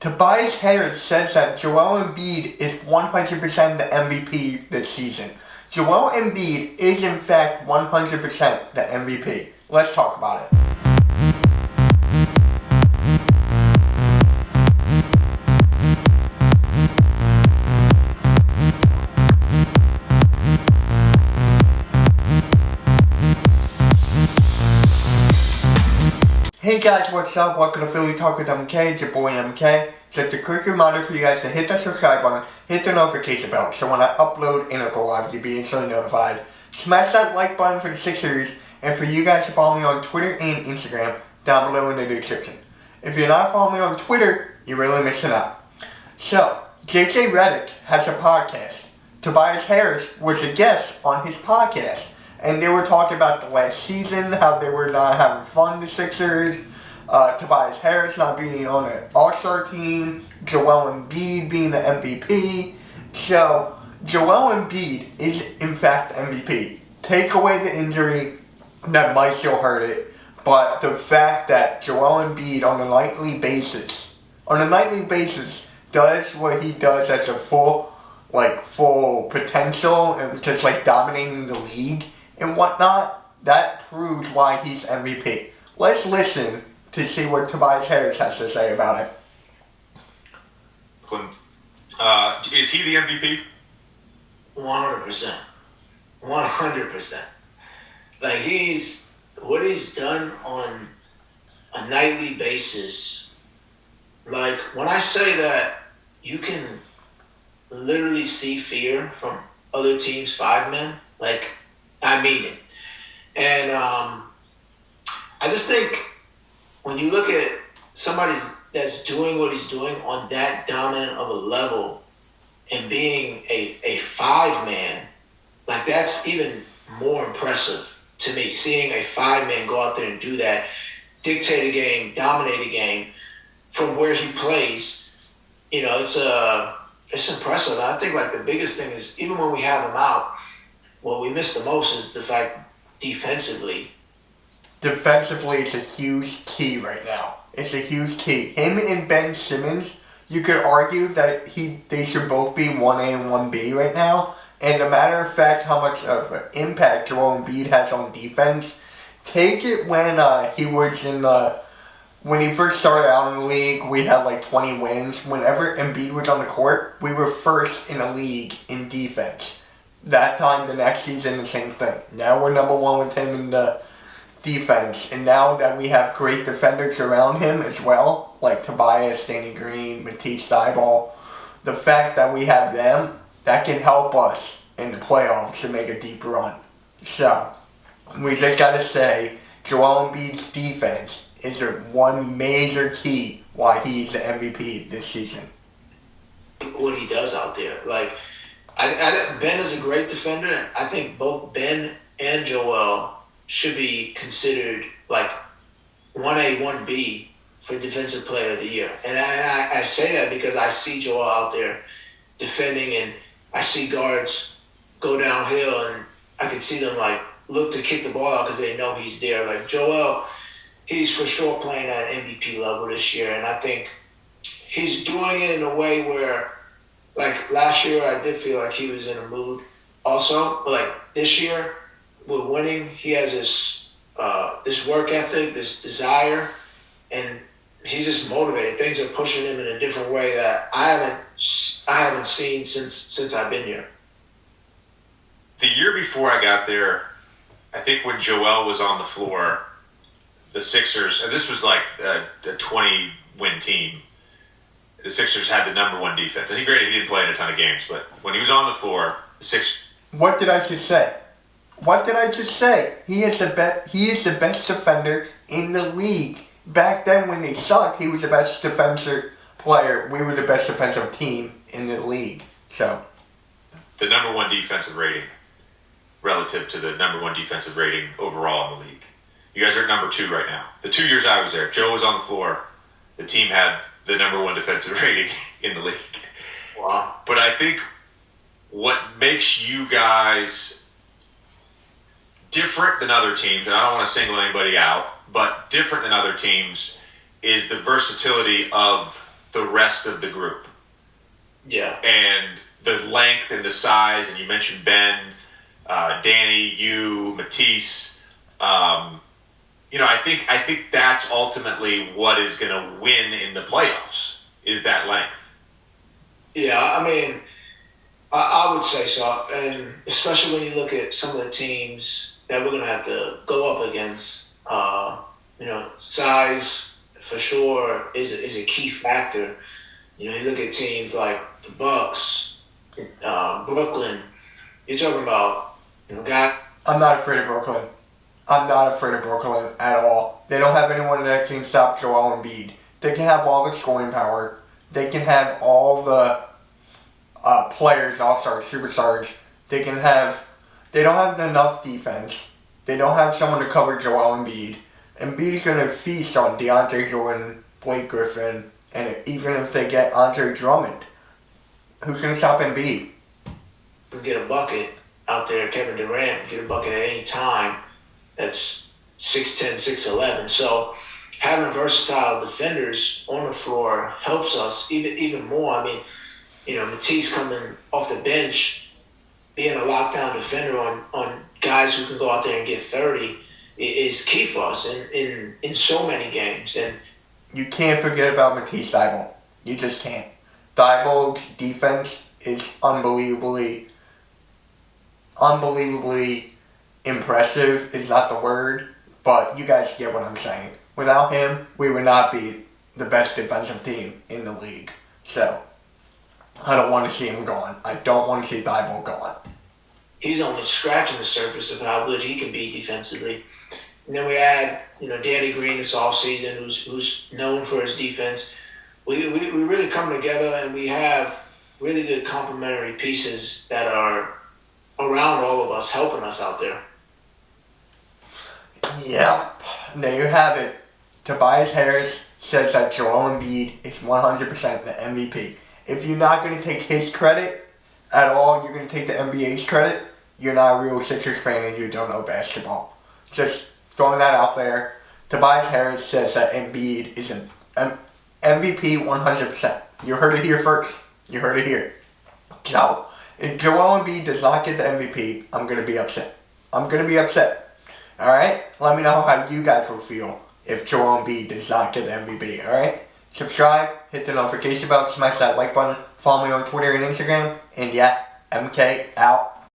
Tobias Harris says that Joel Embiid is 100% the MVP this season. Joel Embiid is in fact 100% the MVP. Let's talk about it. Hey guys, what's up? Welcome to Philly Talk with MK. It's your boy MK. Just a quick reminder for you guys to hit that subscribe button, hit the notification bell, so when I upload and go live, you'll be instantly notified. Smash that like button for the Sixers, and for you guys to follow me on Twitter and Instagram down below in the description. If you're not following me on Twitter, you're really missing out. So, JJ Reddick has a podcast. Tobias Harris was a guest on his podcast. And they were talking about the last season, how they were not having fun, the Sixers. Tobias Harris not being on an all-star team. Joel Embiid being the MVP. So, Joel Embiid is, in fact, MVP. Take away the injury, that might still hurt it. But the fact that Joel Embiid on a nightly basis, does what he does at the full potential and just dominating the league and whatnot, that proves why he's MVP. Let's listen to see what Tobias Harris has to say about it. Is he the MVP? 100%. 100%. What he's done on a nightly basis, when I say that you can literally see fear from other teams' 5 men, I mean it. And I just think when you look at somebody that's doing what he's doing on that dominant of a level and being a 5-man, that's even more impressive to me. Seeing a 5-man go out there and do that, dictate a game, dominate a game from where he plays, it's impressive. I think the biggest thing is even when we have him out, what we miss the most is the fact defensively. Defensively, it's a huge key right now. It's a huge key. Him and Ben Simmons, you could argue that they should both be 1A and 1B right now. And a matter of fact, how much of an impact Joel Embiid has on defense. Take it when he was when he first started out in the league, we had 20 wins. Whenever Embiid was on the court, we were first in the league in defense. That time, the next season, the same thing. Now we're number 1 with him in the defense. And now that we have great defenders around him as well, like Tobias, Danny Green, Matisse Thybulle, the fact that we have them, that can help us in the playoffs to make a deep run. So, we just got to say, Joel Embiid's defense is one major key why he's the MVP this season. What he does out there. Ben is a great defender, and I think both Ben and Joel should be considered 1A, 1B for Defensive Player of the Year. And I say that because I see Joel out there defending, and I see guards go downhill, and I can see them look to kick the ball out because they know he's there. Joel, he's for sure playing at an MVP level this year, and I think he's doing it in a way where last year, I did feel like he was in a mood also. But this year, with winning, he has this work ethic, this desire, and he's just motivated. Things are pushing him in a different way that I haven't seen since I've been here. The year before I got there, I think when Joel was on the floor, the Sixers, and this was a 20-win team, the Sixers had the number 1 defense. I think granted he didn't play in a ton of games, but when he was on the floor, the Sixers... What did I just say? He is the best defender in the league. Back then when they sucked, he was the best defensive player. We were the best defensive team in the league. So, the number 1 defensive rating relative to the number 1 defensive rating overall in the league. You guys are at number 2 right now. The 2 years I was there, Joe was on the floor. The team had the number 1 defensive rating in the league. Wow. But I think what makes you guys different than other teams, and I don't want to single anybody out, but different than other teams, is the versatility of the rest of the group. Yeah. And the length and the size, and you mentioned Ben, Danny, you, Matisse. I think that's ultimately what is going to win in the playoffs, is that length. Yeah, I mean, I would say so. And especially when you look at some of the teams that we're going to have to go up against, size for sure is a key factor. You look at teams like the Bucks, Brooklyn. You're talking about, guys. I'm not afraid of Brooklyn. I'm not afraid of Brooklyn at all. They don't have anyone that can stop Joel Embiid. They can have all the scoring power. They can have all the players, all-stars, superstars. They don't have enough defense. They don't have someone to cover Joel Embiid. Embiid's going to feast on DeAndre Jordan, Blake Griffin, and even if they get Andre Drummond, who's going to stop Embiid? Get a bucket out there, Kevin Durant, get a bucket at any time. That's 6'10", 6'11". So having versatile defenders on the floor helps us even more. I mean, Matisse coming off the bench, being a lockdown defender on guys who can go out there and get 30 is key for us in so many games. And you can't forget about Matisse Thybulle. You just can't. Thybulle's defense is unbelievably impressive is not the word, but you guys get what I'm saying. Without him, we would not be the best defensive team in the league. So, I don't want to see him gone. I don't want to see Thybulle gone. He's only scratching the surface of how good he can be defensively. And then we add, Danny Green this offseason, who's known for his defense. We really come together and we have really good complementary pieces that are around all of us, helping us out there. Yep. There you have it. Tobias Harris says that Joel Embiid is 100% the MVP. If you're not going to take his credit at all, you're going to take the NBA's credit, you're not a real Sixers fan and you don't know basketball. Just throwing that out there. Tobias Harris says that Embiid is an MVP 100%. You heard it here first. You heard it here. So, if Joel Embiid does not get the MVP, I'm going to be upset. Alright? Let me know how you guys will feel if Joel Embiid does not get the MVP. Alright? Subscribe, hit the notification bell, smash that like button, follow me on Twitter and Instagram, and yeah, MK out.